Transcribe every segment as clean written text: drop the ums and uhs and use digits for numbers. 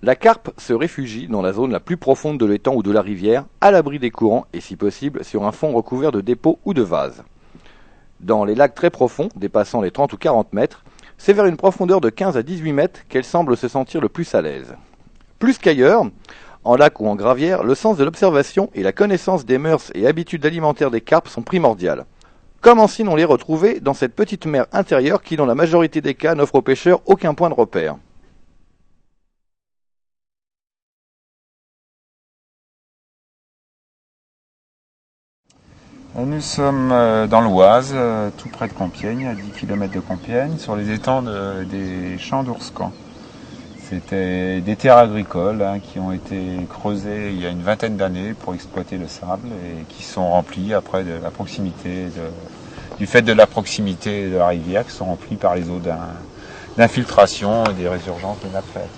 La carpe se réfugie dans la zone la plus profonde de l'étang ou de la rivière, à l'abri des courants et si possible sur un fond recouvert de dépôts ou de vases. Dans les lacs très profonds, dépassant les 30 ou 40 mètres, c'est vers une profondeur de 15 à 18 mètres qu'elle semble se sentir le plus à l'aise. Plus qu'ailleurs, en lac ou en gravière, le sens de l'observation et la connaissance des mœurs et habitudes alimentaires des carpes sont primordiales. Comment sinon les retrouver dans cette petite mer intérieure qui, dans la majorité des cas, n'offre aux pêcheurs aucun point de repère? Nous sommes dans l'Oise, tout près de Compiègne, à 10 km de Compiègne, sur les étangs des champs d'Ourscan. C'était des terres agricoles qui ont été creusées il y a une vingtaine d'années pour exploiter le sable et qui sont remplies après du fait de la proximité de la rivière, qui sont remplies par les eaux d'infiltration et des résurgences de nappes phréatiques.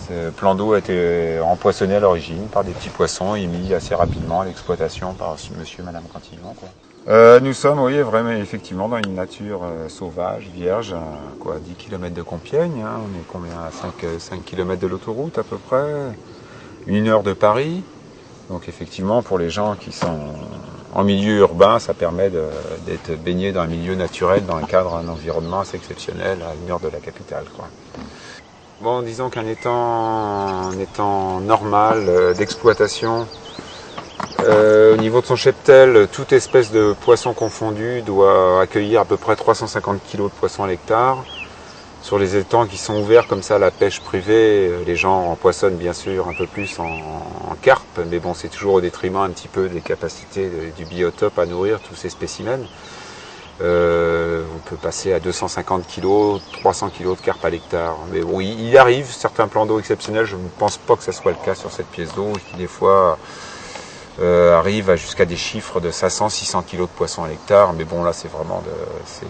Ce plan d'eau a été empoisonné à l'origine par des petits poissons et mis assez rapidement à l'exploitation par monsieur et madame Cantillon. Nous sommes, oui, vraiment effectivement dans une nature sauvage, vierge, à 10 km de Compiègne. On est combien à 5 km de l'autoroute à peu près, 1 heure de Paris. Donc effectivement, pour les gens qui sont en milieu urbain, ça permet d'être baigné dans un milieu naturel, dans le cadre d'un environnement assez exceptionnel à 1 heure de la capitale. Bon, disons qu'un étang normal d'exploitation, au niveau de son cheptel, toute espèce de poisson confondu doit accueillir à peu près 350 kg de poissons à l'hectare. Sur les étangs qui sont ouverts comme ça à la pêche privée, les gens en poissonnent bien sûr un peu plus en carpe, mais bon, c'est toujours au détriment un petit peu des capacités du biotope à nourrir tous ces spécimens. On peut passer à 250 kg, 300 kg de carpe à l'hectare. Mais bon, il arrive certains plans d'eau exceptionnels, je ne pense pas que ce soit le cas sur cette pièce d'eau, qui des fois arrive jusqu'à des chiffres de 500-600 kg de poissons à l'hectare. Mais bon, là, c'est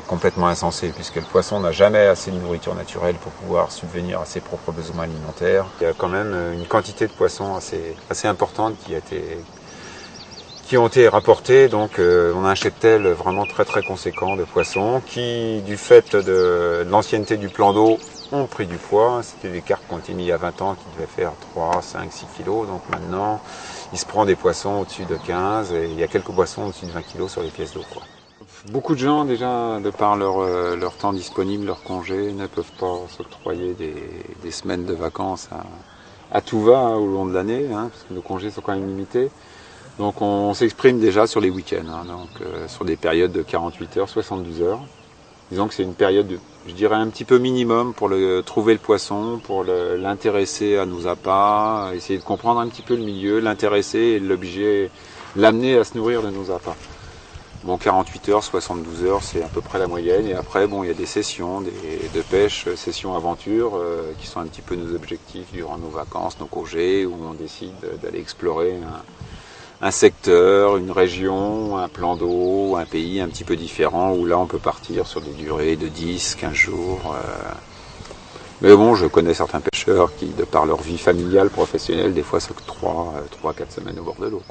complètement insensé, puisque le poisson n'a jamais assez de nourriture naturelle pour pouvoir subvenir à ses propres besoins alimentaires. Il y a quand même une quantité de poissons assez importante qui ont été rapportés, donc on a un cheptel vraiment très très conséquent de poissons qui, du fait de l'ancienneté du plan d'eau, ont pris du poids. C'était des carpes qui ont été mis il y a 20 ans qui devaient faire 3, 5, 6 kilos, donc maintenant il se prend des poissons au-dessus de 15 et il y a quelques poissons au-dessus de 20 kilos sur les pièces d'eau. Beaucoup de gens déjà, de par leur temps disponible, leur congé, ne peuvent pas s'octroyer des semaines de vacances à tout va au long de l'année, parce que nos congés sont quand même limités. Donc on s'exprime déjà sur les week-ends, sur des périodes de 48 heures, 72 heures. Disons que c'est une période, je dirais, un petit peu minimum pour trouver le poisson, pour l'intéresser à nos appâts, essayer de comprendre un petit peu le milieu, l'intéresser et l'obliger, l'amener à se nourrir de nos appâts. Bon, 48 heures, 72 heures, c'est à peu près la moyenne. Et après, bon, il y a des sessions de pêche, sessions aventure, qui sont un petit peu nos objectifs durant nos vacances, nos congés, où on décide d'aller explorer un secteur, une région, un plan d'eau, un pays un petit peu différent, où là on peut partir sur des durées de 10, 15 jours. Mais bon, je connais certains pêcheurs qui, de par leur vie familiale, professionnelle, des fois s'octroient 3-4 semaines au bord de l'eau.